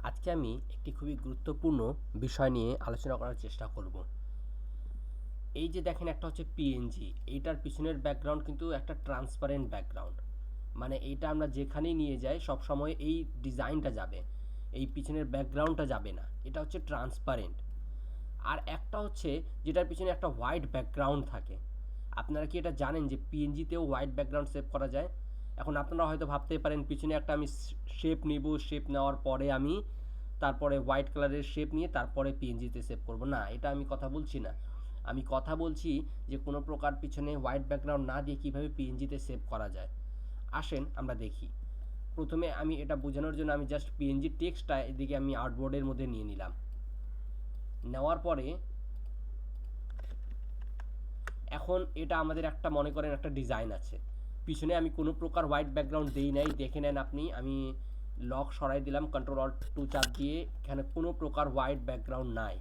আজকে আমি একটি খুবই গুরুত্বপূর্ণ বিষয় নিয়ে আলোচনা করার চেষ্টা করব। এই যে দেখেন একটা হচ্ছে পিএনজি, এইটার পিছনের ব্যাকগ্রাউন্ড কিন্তু একটা ট্রান্সপারেন্ট ব্যাকগ্রাউন্ড। মানে এইটা আমরা যেখানেই নিয়ে যাই সব সময় এই ডিজাইনটা যাবে, এই পিছনের ব্যাকগ্রাউন্ডটা যাবে না, এটা হচ্ছে ট্রান্সপারেন্ট। আর একটা হচ্ছে যেটার পিছনে একটা হোয়াইট ব্যাকগ্রাউন্ড থাকে। আপনারা কি এটা জানেন যে পিএনজিতেও হোয়াইট ব্যাকগ্রাউন্ড সেভ করা যায়? এখন আপনারা হয়তো ভাবতে পারেন পিছনে একটা আমি শেপ নিব, শেপ নেওয়ার পরে আমি তারপরে হোয়াইট কালারের শেপ নিয়ে তারপরে পিএনজিতে সেভ করব। না, এটা আমি কথা বলছি না। আমি কথা বলছি যে কোনো প্রকার পিছনে হোয়াইট ব্যাকগ্রাউন্ড না দিয়ে কীভাবে পিএনজিতে সেভ করা যায়। আসেন আমরা দেখি। প্রথমে আমি এটা বোঝানোর জন্য আমি জাস্ট পিএনজি টেক্সটটা এদিকে আমি আর্টবোর্ডের মধ্যে নিয়ে নিলাম। নেওয়ার পরে এখন এটা আমাদের একটা মনে করেন একটা ডিজাইন আছে, পিছনে আমি কোনো প্রকার হোয়াইট ব্যাকগ্রাউন্ড দেই নাই। দেখে নেন আপনি, আমি লক সরাই দিলাম কন্ট্রোল অল্ট 2 চাপ দিয়ে, এখানে কোনো প্রকার হোয়াইট ব্যাকগ্রাউন্ড নাই।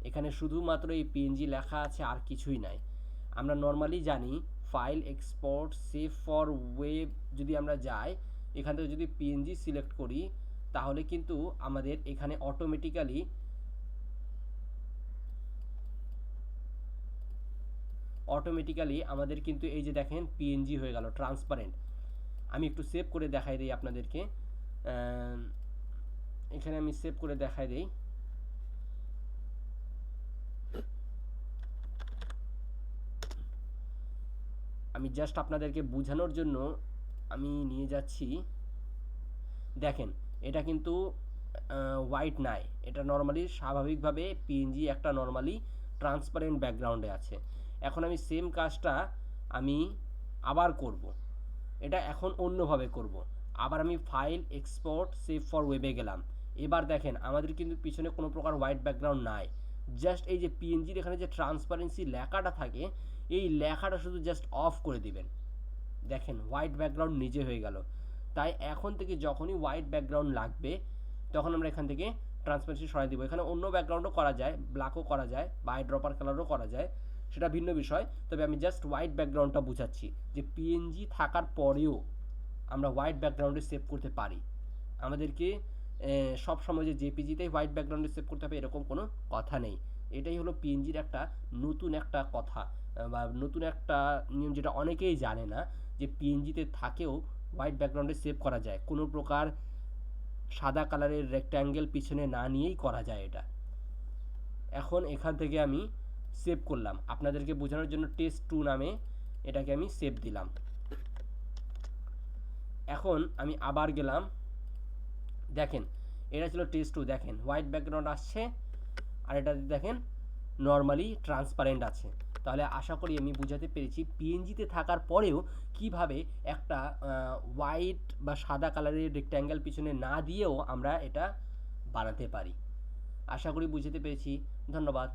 এখানে শুধুমাত্র এই পিএনজি লেখা আছে, আর কিছুই নাই। আমরা নর্মালি জানি file export save for web যদি আমরা যাই, এখান থেকে যদি পিএনজি সিলেক্ট করি তাহলে কিন্তু আমাদের এখানে অটোমেটিক্যালি আমাদের কিন্তু এই যে দেখেন পিএনজি হয়ে গেল ট্রান্সপারেন্ট। আমি একটু সেভ করে দেখাই দিই আপনাদেরকে। এখানে আমি সেভ করে দেখাই দিই। আমি জাস্ট আপনাদেরকে বোঝানোর জন্য আমি নিয়ে যাচ্ছি। দেখেন এটা কিন্তু হোয়াইট নাই, এটা নর্মালি স্বাভাবিকভাবে পিএনজি একটা নর্মালি ট্রান্সপারেন্ট ব্যাকগ্রাউন্ডে আছে। এখন আমি সেম কাজটা আমি আবার করব, এটা এখন অন্যভাবে করব। আবার আমি ফাইল এক্সপোর্ট সেভ ফর ওয়েবে গেলাম। এবার দেখেন আমাদের কিন্তু পিছনে কোনো প্রকার হোয়াইট ব্যাকগ্রাউন্ড নাই। জাস্ট এই যে পিএনজির এখানে যে ট্রান্সপারেন্সি লেখাটা থাকে, এই লেখাটা শুধু জাস্ট অফ করে দিবেন। দেখেন হোয়াইট ব্যাকগ্রাউন্ড নিজে হয়ে গেল। তাই এখন থেকে যখনই হোয়াইট ব্যাকগ্রাউন্ড লাগবে তখন আমরা এখান থেকে ট্রান্সপারেন্সি সরাই দিব। এখানে অন্য ব্যাকগ্রাউন্ডও করা যায়, ব্ল্যাকও করা যায় বা আই ড্রপার কালারও করা যায়, সেটা ভিন্ন বিষয়। তবে আমি জাস্ট হোয়াইট ব্যাকগ্রাউন্ডটা বুঝাচ্ছি যে পিএনজি থাকার পরেও আমরা হোয়াইট ব্যাকগ্রাউন্ডে সেভ করতে পারি। আমাদেরকে সব সময় যে জেপিজিতেই হোয়াইট ব্যাকগ্রাউন্ডে সেভ করতে হবে এরকম কোনো কথা নেই। এটাই হলো পিএনজির একটা নতুন একটা কথা বা নতুন একটা নিয়ম, যেটা অনেকেই জানে না যে পিএনজিতে থাকেও হোয়াইট ব্যাকগ্রাউন্ডে সেভ করা যায়, কোনো প্রকার সাদা কালারের রেক্ট্যাঙ্গেল পিছনে না নিয়েই করা যায় এটা। এখন এখান থেকে আমি সেভ করলাম আপনাদেরকে বোঝানোর জন্য, টেস্ট 2 নামে এটাকে আমি সেভ দিলাম। এখন আমি আবার গেলাম, দেখেন এটা ছিল টেস্ট 2, দেখেন হোয়াইট ব্যাকগ্রাউন্ড আসছে আর এটা দেখেন নর্মালি ট্রান্সপারেন্ট আছে। তাহলে আশা করি আমি বুঝাতে পেরেছি পিএনজিতে থাকার পরেও কিভাবে একটা হোয়াইট বা সাদা কালারের রেক্ট্যাঙ্গেল পিছনে না দিয়েও আমরা এটা বানাতে পারি। আশা করি বুঝাতে পেরেছি। ধন্যবাদ।